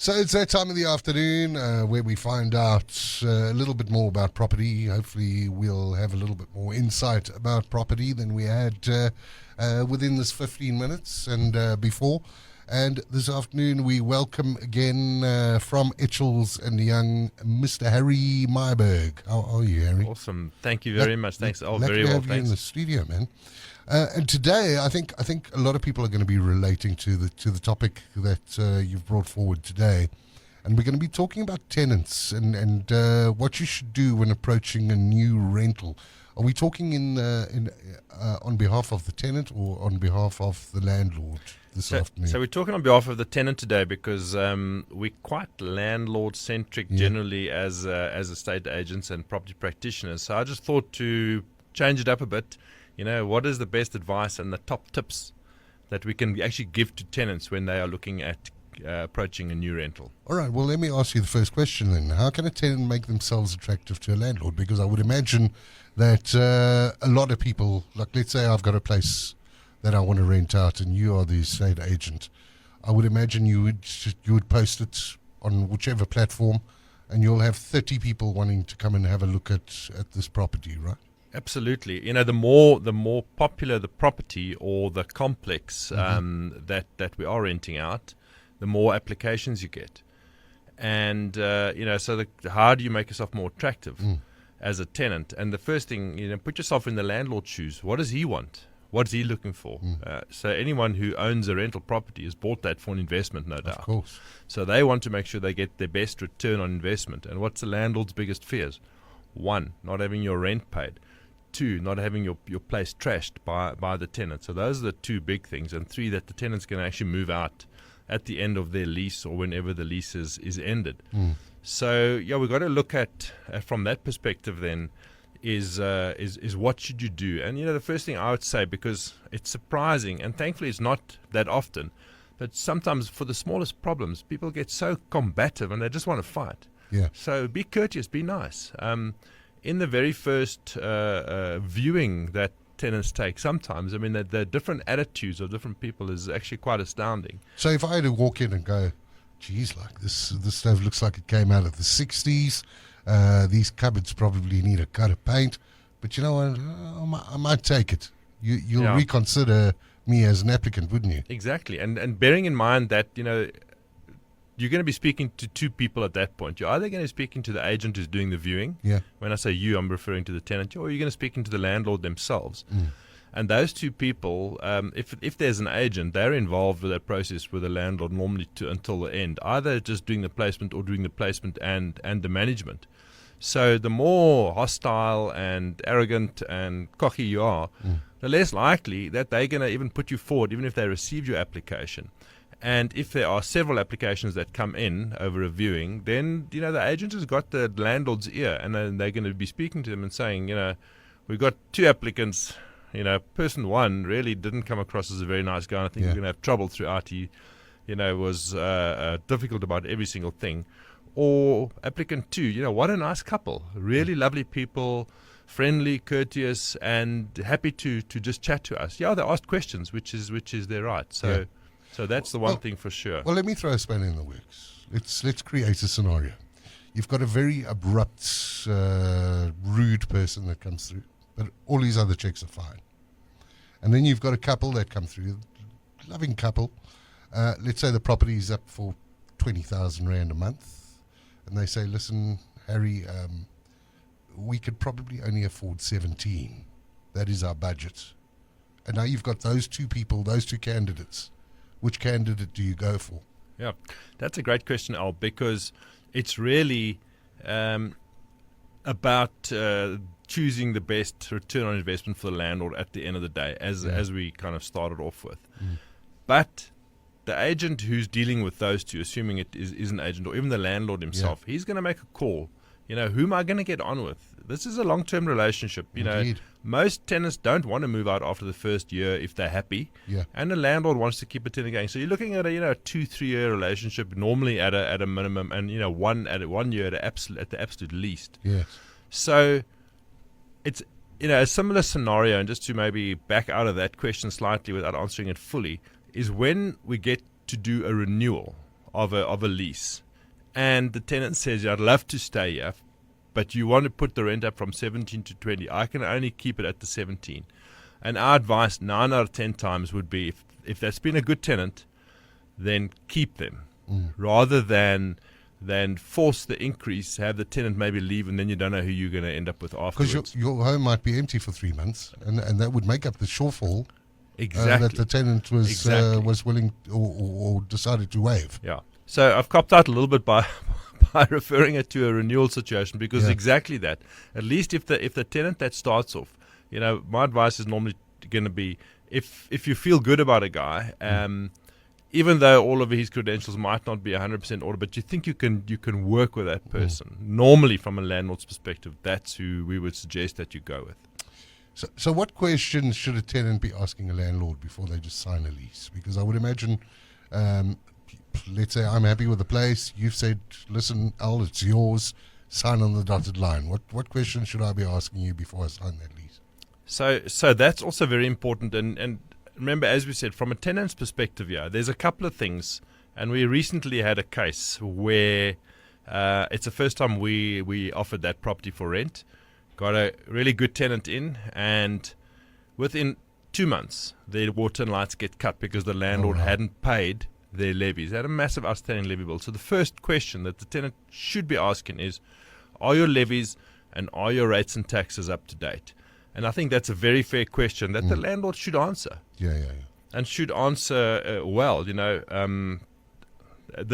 So it's that time of the afternoon where we find out a little bit more about property. Hopefully we'll have a little bit more insight about property than we had within this 15 minutes and before. And this afternoon we welcome again from Etchells and Young, Mr. Harry Myberg. How are you, Harry? Awesome. Thank you very much. Thanks. Oh, very to well. have you in Thanks. the studio, man. And today, I think a lot of people are going to be relating to the topic that you've brought forward today, and we're going to be talking about tenants and what you should do when approaching a new rental. Are we talking on behalf of the tenant or on behalf of the landlord this afternoon? So we're talking on behalf of the tenant today because we're quite landlord-centric generally as estate agents and property practitioners. So I just thought to change it up a bit. You know, what is the best advice and the top tips that we can actually give to tenants when they are looking at approaching a new rental? All right, well, let me ask you the first question then. How can a tenant make themselves attractive to a landlord? Because I would imagine that a lot of people, like let's say I've got a place that I want to rent out and you are the estate agent, I would imagine you would post it on whichever platform and you'll have 30 people wanting to come and have a look at this property, right? Absolutely. You know, the more popular the property or the complex that we are renting out, the more applications you get. And, so how do you make yourself more attractive as a tenant? And the first thing, put yourself in the landlord's shoes. What does he want? What's he looking for? So anyone who owns a rental property has bought that for an investment, no doubt. Of course. So they want to make sure they get their best return on investment. And what's the landlord's biggest fears? 1, not having your rent paid. 2, not having your place trashed by the tenant. So those are the 2 big things. And 3, that the tenant's going to actually move out at the end of their lease or whenever the lease is ended. So we've got to look at from that perspective then is what should you do? And the first thing I would say, because it's surprising and thankfully it's not that often, but sometimes for the smallest problems people get so combative and they just want to fight. Yeah. So be courteous, be nice. In the very first viewing that tenants take, sometimes, the different attitudes of different people is actually quite astounding. So if I had to walk in and go, geez, like this stove looks like it came out of the 60s, these cupboards probably need a coat of paint, but you know what, I might take it. You'll reconsider me as an applicant, wouldn't you? Exactly. And bearing in mind that, you're going to be speaking to 2 people at that point. You're either going to be speaking to the agent who's doing the viewing. Yeah. When I say you, I'm referring to the tenant. Or you're going to be speaking to the landlord themselves. And those 2 people, if there's an agent, they're involved with that process with the landlord normally until the end, either just doing the placement or doing the placement and the management. So the more hostile and arrogant and cocky you are, the less likely that they're going to even put you forward, even if they received your application. And if there are several applications that come in over a viewing, then, the agent has got the landlord's ear, and then they're going to be speaking to them and saying, we've got 2 applicants, person 1 really didn't come across as a very nice guy, and I think we're going to have trouble throughout. He, was difficult about every single thing. Or applicant 2, what a nice couple, really lovely people, friendly, courteous, and happy to just chat to us. Yeah, they asked questions, which is their right. So that's the one thing for sure. Well, let me throw a spanner in the works. Let's create a scenario. You've got a very abrupt, rude person that comes through, but all these other checks are fine. And then you've got a couple that come through, loving couple. Let's say the property is up for 20,000 Rand a month, and they say, listen, Harry, we could probably only afford 17. That is our budget. And now you've got those 2 people, those 2 candidates. Which candidate do you go for? Yeah, that's a great question, Al, because it's really about choosing the best return on investment for the landlord at the end of the day, as we kind of started off with. But the agent who's dealing with those 2, assuming it is an agent or even the landlord himself, he's going to make a call. Who am I going to get on with? This is a long-term relationship. Indeed. Most tenants don't want to move out after the first year if they're happy. Yeah. And the landlord wants to keep a tenant going. So you're looking at a 2-3 year relationship, normally at a minimum, and 1 year at the absolute least. Yes. So it's a similar scenario, and just to maybe back out of that question slightly without answering it fully, is when we get to do a renewal of a lease, and the tenant says, I'd love to stay here, but you want to put the rent up from 17 to 20, I can only keep it at the 17. And our advice 9 out of 10 times would be, if that's been a good tenant, then keep them, rather than force the increase, have the tenant maybe leave, and then you don't know who you're going to end up with afterwards. Because your home might be empty for 3 months, and that would make up the shortfall exactly that the tenant was willing or decided to waive. Yeah. So I've copped out a little bit by referring it to a renewal situation, because exactly that. At least if the tenant that starts off, my advice is normally going to be, if you feel good about a guy, even though all of his credentials might not be 100% order, but you think you can work with that person. Normally, from a landlord's perspective, that's who we would suggest that you go with. So what questions should a tenant be asking a landlord before they just sign a lease? Because I would imagine, let's say I'm happy with the place. You've said, listen, Al, it's yours. Sign on the dotted line. What questions should I be asking you before I sign that lease? So that's also very important. And remember, as we said, from a tenant's perspective, there's a couple of things. And we recently had a case where it's the first time we offered that property for rent. Got a really good tenant in, and within 2 months, their water and lights get cut because the landlord hadn't paid their levies. They had a massive outstanding levy bill. So the first question that the tenant should be asking is, are your levies and are your rates and taxes up to date? And I think that's a very fair question that the landlord should answer. Yeah. And should answer well. The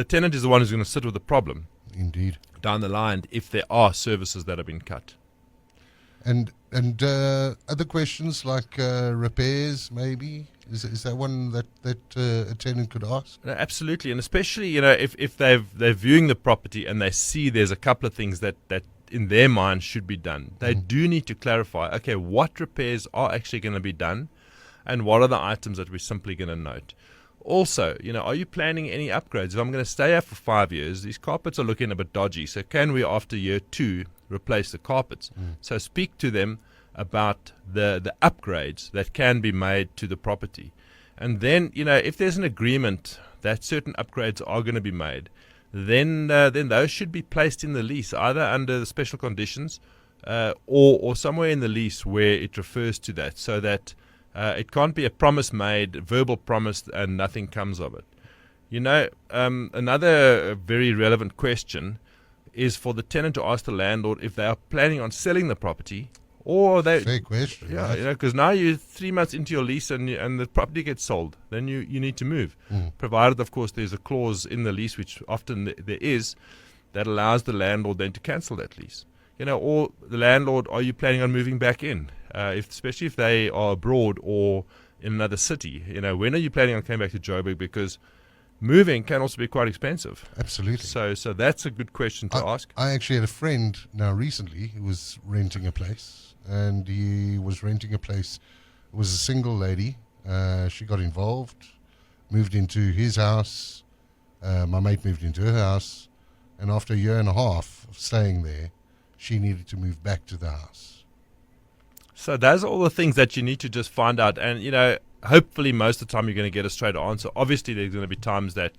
tenant is the one who's going to sit with the problem. Indeed. Down the line, if there are services that have been cut. And other questions like repairs, maybe? Is that one that a tenant could ask? No, absolutely, and especially if they're viewing the property and they see there's a couple of things that in their mind should be done. They do need to clarify, okay, what repairs are actually going to be done, and what are the items that we're simply going to note. Also, are you planning any upgrades? If I'm going to stay here for 5 years, these carpets are looking a bit dodgy. So can we, after year 2, replace the carpets? So speak to them about the upgrades that can be made to the property. And then, if there's an agreement that certain upgrades are going to be made, then those should be placed in the lease, either under the special conditions or somewhere in the lease where it refers to that, so that it can't be a promise made, verbal promise, and nothing comes of it. Another very relevant question is for the tenant to ask the landlord if they are planning on selling the property, or they. Fair question. Yeah, because now you're 3 months into your lease and the property gets sold, then you need to move. Provided, of course, there's a clause in the lease, which often there is, that allows the landlord then to cancel that lease. Or the landlord, are you planning on moving back in? Especially if they are abroad or in another city. When are you planning on coming back to Joburg? Because moving can also be quite expensive. Absolutely. So that's a good question to ask. I actually had a friend now recently who was renting a place, and he was renting a place. It was a single lady. She got involved, moved into his house. My mate moved into her house, and after a year and a half of staying there, she needed to move back to the house. So those are all the things that you need to just find out. And, hopefully most of the time you're going to get a straight answer. Obviously, there's going to be times that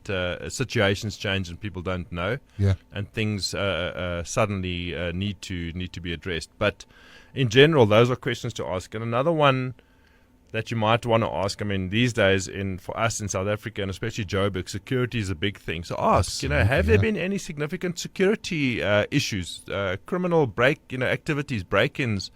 situations change and people don't know. Yeah. And things suddenly need to be addressed. But in general, those are questions to ask. And another one that you might want to ask, these days for us in South Africa, and especially Joburg, security is a big thing. So ask, have there been any significant security issues, criminal activities, break-ins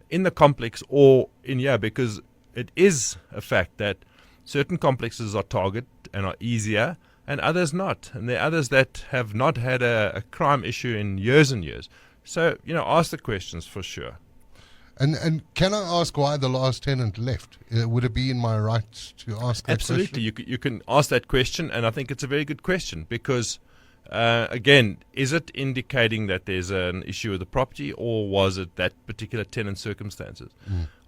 in the complex or in here? Because it is a fact that certain complexes are targeted and are easier, and others not. And there are others that have not had a crime issue in years and years. So, ask the questions for sure. And can I ask why the last tenant left? Would it be in my right to ask that Absolutely. question? You can ask that question, and I think it's a very good question because, again, is it indicating that there's an issue with the property, or was it that particular tenant's circumstances?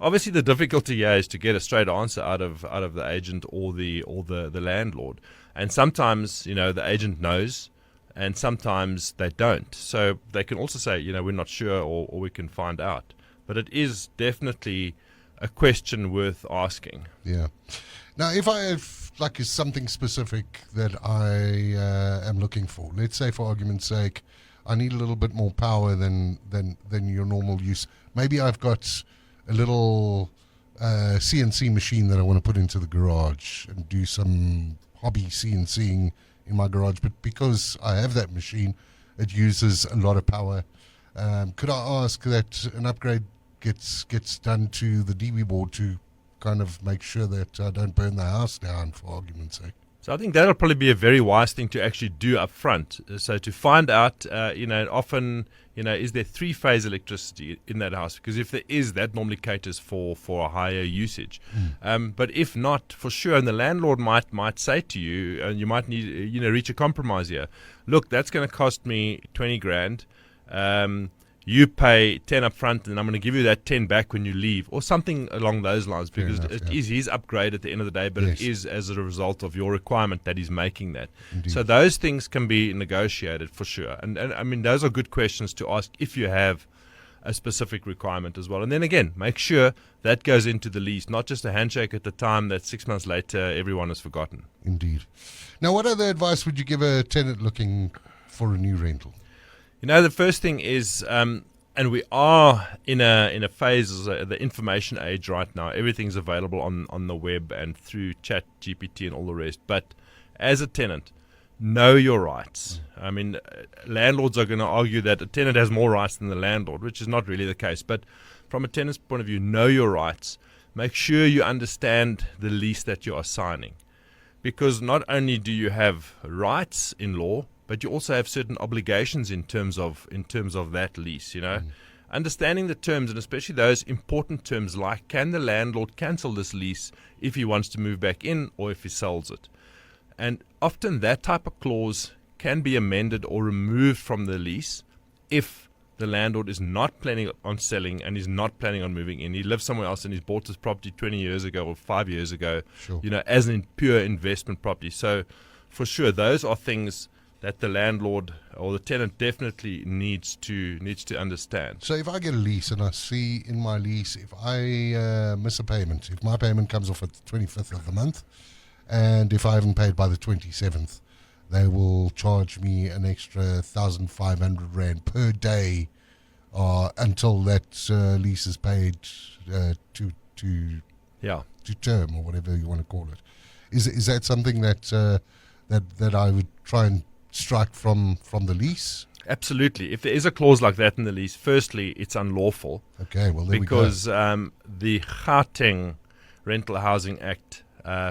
Obviously, the difficulty here is to get a straight answer out of the agent or the landlord. And sometimes, the agent knows, and sometimes they don't. So they can also say, we're not sure, or we can find out. But it is definitely a question worth asking. Yeah. Now, if I have like something specific that I am looking for, let's say for argument's sake, I need a little bit more power than your normal use. Maybe I've got a little CNC machine that I want to put into the garage and do some hobby CNCing in my garage. But because I have that machine, it uses a lot of power. Could I ask that an upgrade gets done to the DB board to kind of make sure that I don't burn the house down, for argument's sake? So I think that'll probably be a very wise thing to actually do up front. So to find out, often, is there 3-phase electricity in that house? Because if there is, that normally caters for a higher usage. But if not, for sure, and the landlord might say to you, and you might need, reach a compromise here. Look, that's going to cost me 20 grand. You pay 10 up front, and I'm going to give you that 10 back when you leave, or something along those lines, because it is his upgrade at the end of the day, but it is as a result of your requirement that he's making that. Indeed. So those things can be negotiated for sure. And I mean, those are good questions to ask if you have a specific requirement as well. And then again, make sure that goes into the lease, not just a handshake at the time that 6 months later everyone has forgotten. Indeed. Now, what other advice would you give a tenant looking for a new rental? The first thing is, and we are in a phase, the information age right now. Everything's available on the web and through Chat GPT and all the rest. But as a tenant, know your rights. I mean, landlords are going to argue that a tenant has more rights than the landlord, which is not really the case. But from a tenant's point of view, know your rights. Make sure you understand the lease that you are signing. Because not only do you have rights in law, but you also have certain obligations in terms of that lease, Understanding the terms, and especially those important terms like, can the landlord cancel this lease if he wants to move back in or if he sells it? And often that type of clause can be amended or removed from the lease if the landlord is not planning on selling and is not planning on moving in. He lives somewhere else and he's bought this property 20 years ago or 5 years ago, Sure. As a pure investment property. So for sure, those are things that the landlord or the tenant definitely needs to understand. So if I get a lease and I see in my lease, if I miss a payment, if my payment comes off at the 25th of the month, and if I haven't paid by the 27th, they will charge me an extra 1,500 Rand per day until that lease is paid to term, or whatever you want to call it. Is that something that I would try and strike from the lease? Absolutely. If there is a clause like that in the lease, firstly, it's unlawful. Okay, well, there because we go. The Gauteng Rental Housing Act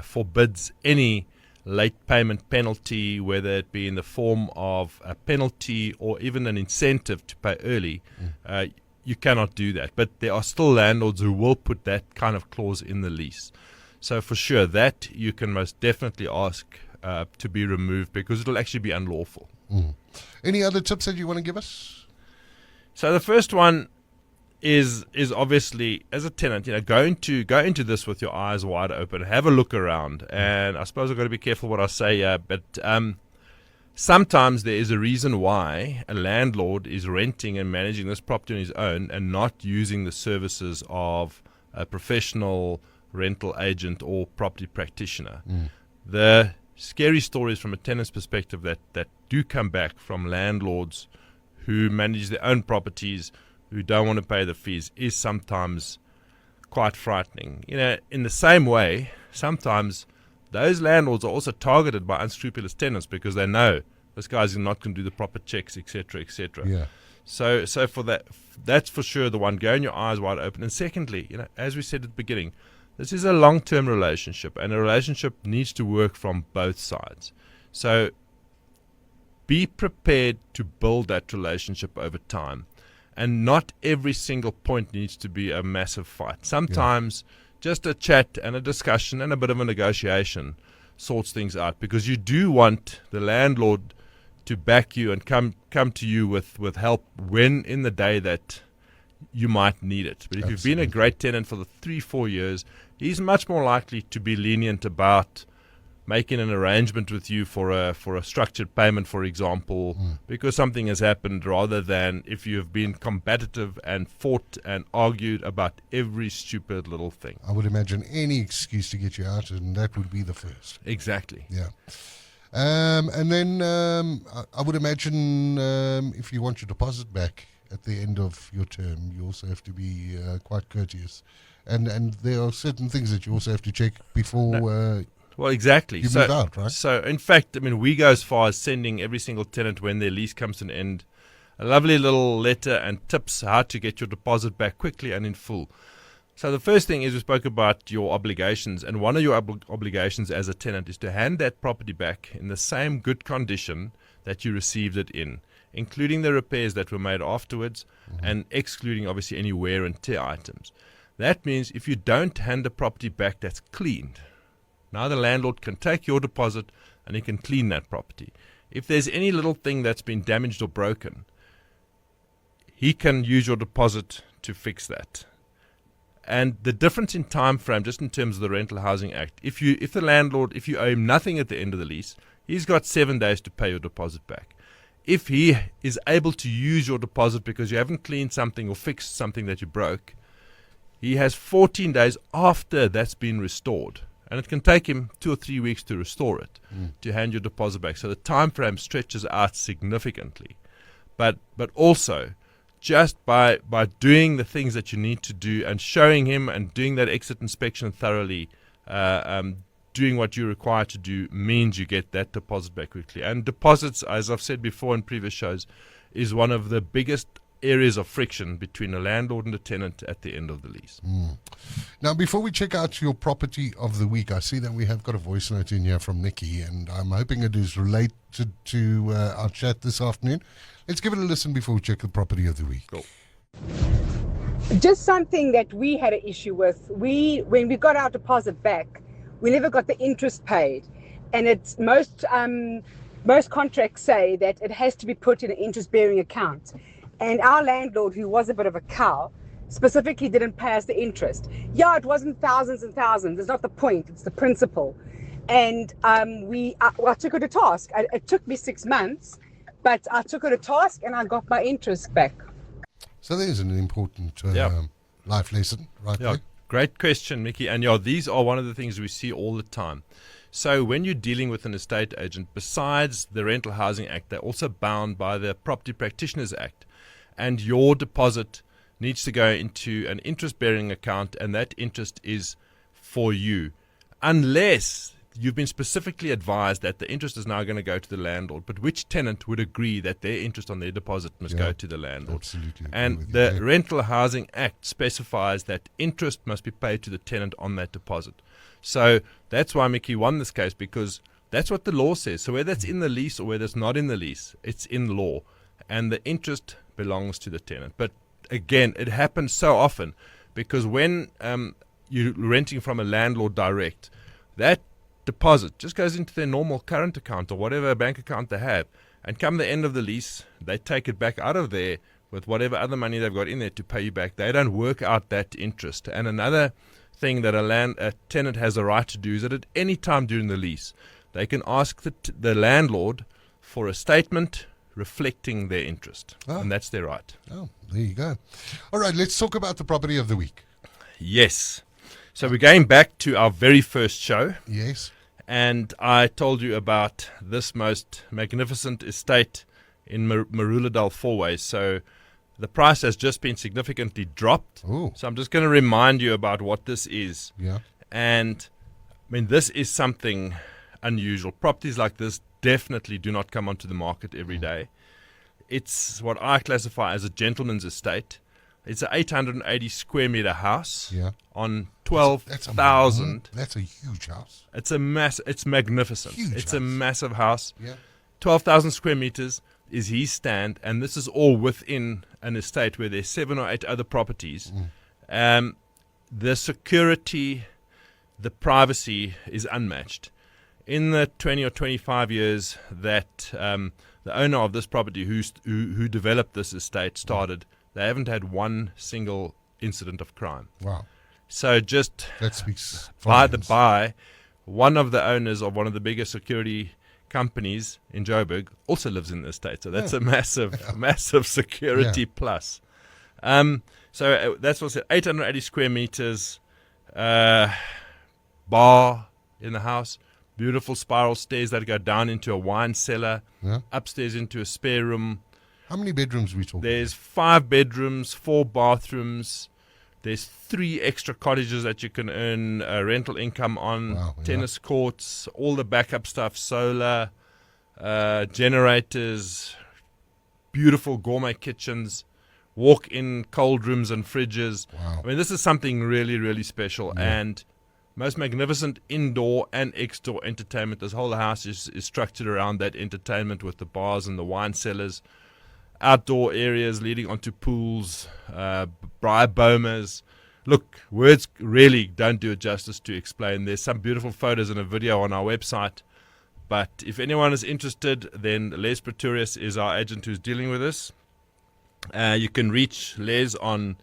forbids any late payment penalty, whether it be in the form of a penalty or even an incentive to pay early. You cannot do that. But there are still landlords who will put that kind of clause in the lease. So for sure, that you can most definitely ask to be removed, because it'll actually be unlawful. Any other tips that you want to give us? So the first one is obviously, as a tenant, go into this with your eyes wide open, have a look around, and I suppose I've got to be careful what I say here, but sometimes there is a reason why a landlord is renting and managing this property on his own and not using the services of a professional rental agent or property practitioner. The scary stories from a tenant's perspective that do come back from landlords who manage their own properties, who don't want to pay the fees, is sometimes quite frightening. In the same way, sometimes those landlords are also targeted by unscrupulous tenants because they know this guy's not going to do the proper checks, etc., etc. Yeah. So for that's for sure the one. Go in your eyes wide open. And secondly, as we said at the beginning, this is a long-term relationship, and a relationship needs to work from both sides. So be prepared to build that relationship over time. And not every single point needs to be a massive fight. Sometimes just a chat and a discussion and a bit of a negotiation sorts things out, because you do want the landlord to back you and come to you with help when in the day that you might need it. But if you've been a great tenant for the 3-4 years, he's much more likely to be lenient about making an arrangement with you for a structured payment, for example, because something has happened, rather than if you have been combative and fought and argued about every stupid little thing. I would imagine any excuse to get you out, and that would be the first. Exactly. Yeah. And then I would imagine if you want your deposit back at the end of your term, you also have to be quite courteous. And there are certain things that you also have to check before well, exactly. you move out, right? So, in fact, I mean, we go as far as sending every single tenant, when their lease comes to an end, a lovely little letter and tips how to get your deposit back quickly and in full. So the first thing is, we spoke about your obligations, and one of your obligations as a tenant is to hand that property back in the same good condition that you received it in, including the repairs that were made afterwards, and excluding obviously any wear and tear items. That means if you don't hand the property back that's cleaned, now the landlord can take your deposit and he can clean that property. If there's any little thing that's been damaged or broken, he can use your deposit to fix that. And the difference in time frame, just in terms of the Rental Housing Act, if the landlord, if you owe him nothing at the end of the lease, he's got 7 days to pay your deposit back. If he is able to use your deposit because you haven't cleaned something or fixed something that you broke, he has 14 days after that's been restored. And it can take him 2 or 3 weeks to restore it, to hand your deposit back. So the time frame stretches out significantly. But also, just by doing the things that you need to do and showing him and doing that exit inspection thoroughly, doing what you're required to do, means you get that deposit back quickly. And deposits, as I've said before in previous shows, is one of the biggest areas of friction between a landlord and a tenant at the end of the lease. Now, before we check out your property of the week, I see that we have got a voice note in here from Nikki, and I'm hoping it is related to our chat this afternoon. Let's give it a listen before we check the property of the week. Cool. Just something that we had an issue with. When we got our deposit back, we never got the interest paid, and it's most contracts say that it has to be put in an interest-bearing account. And our landlord, who was a bit of a cow, specifically didn't pay us the interest. Yeah, it wasn't thousands and thousands. It's not the point. It's the principle. And I took her to task. It took me 6 months, but I took her to task and I got my interest back. So there's an important life lesson right there. Great question, Mickey. And these are one of the things we see all the time. So when you're dealing with an estate agent, besides the Rental Housing Act, they're also bound by the Property Practitioners Act. And your deposit needs to go into an interest-bearing account, and that interest is for you. Unless you've been specifically advised that the interest is now going to go to the landlord. But which tenant would agree that their interest on their deposit must go to the landlord? Absolutely. And the Rental Housing Act specifies that interest must be paid to the tenant on that deposit. So that's why Mickey won this case, because that's what the law says. So whether it's in the lease or whether it's not in the lease, it's in law. And the interest belongs to the tenant. But again, it happens so often because when you're renting from a landlord direct, that deposit just goes into their normal current account or whatever bank account they have. And come the end of the lease, they take it back out of there with whatever other money they've got in there to pay you back. They don't work out that interest. And another thing that a tenant has a right to do is that at any time during the lease, they can ask the landlord for a statement reflecting their interest. And that's their right. Oh, there you go. All right, let's talk about the property of the week. Yes. So we're going back to our very first show. Yes. And I told you about this most magnificent estate in Maruladal Fourways. So the price has just been significantly dropped. Ooh. So I'm just going to remind you about what this is. Yeah. And I mean, this is something unusual. Properties like this definitely do not come onto the market every day. It's what I classify as a gentleman's estate. It's an 880 square meter house on 12,000. That's a huge house. It's magnificent. Huge it's house. a massive house. Yeah. 12,000 square meters is his stand, and this is all within an estate where there's 7 or 8 other properties. The security, the privacy is unmatched. In the 20 or 25 years that the owner of this property who developed this estate started, they haven't had one single incident of crime. Wow. So just that speaks by the volumes. by, one of the owners of one of the biggest security companies in Joburg also lives in the estate. So that's a massive security plus. So that's what's it, 880 square meters, bar in the house, beautiful spiral stairs that go down into a wine cellar, upstairs into a spare room. How many bedrooms are we talking? There's 5 bedrooms, 4 bathrooms. There's 3 extra cottages that you can earn rental income on, tennis courts, all the backup stuff, solar, generators, beautiful gourmet kitchens, walk-in cold rooms and fridges. Wow. I mean, this is something really, really special. And most magnificent indoor and exterior entertainment. This whole house is structured around that entertainment with the bars and the wine cellars. Outdoor areas leading onto pools, briar bomas. Look, words really don't do it justice to explain. There's some beautiful photos and a video on our website. But if anyone is interested, then Les Pretorius is our agent who's dealing with this. You can reach Les on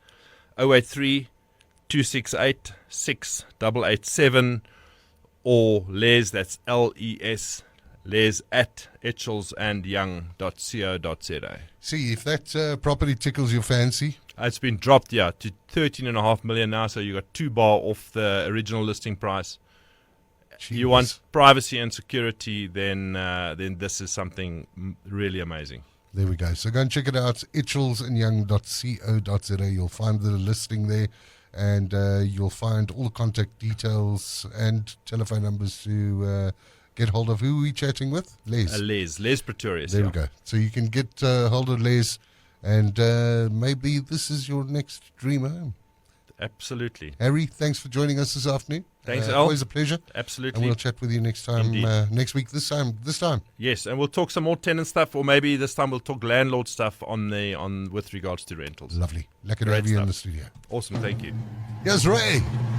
083 268 6887 or Les, that's LES, Les at etchelsandyoung.co.za. See, if that property tickles your fancy. It's been dropped, to 13.5 million now, so you got 2 bar off the original listing price. Jeez. You want privacy and security, then this is something really amazing. There we go. So go and check it out, etchelsandyoung.co.za. You'll find the listing there, and you'll find all the contact details and telephone numbers to get hold of. Who are we chatting with? Les. Les Pretorius. There we go. So you can get hold of Les, and maybe this is your next dream home. Absolutely. Harry, thanks for joining us this afternoon. Thanks, Al. Always a pleasure. Absolutely. And we'll chat with you next time, next week, this time. Yes, and we'll talk some more tenant stuff, or maybe this time we'll talk landlord stuff on with regards to rentals. Lovely. Lekker to have you in the studio. Awesome, thank you. Here's Ray.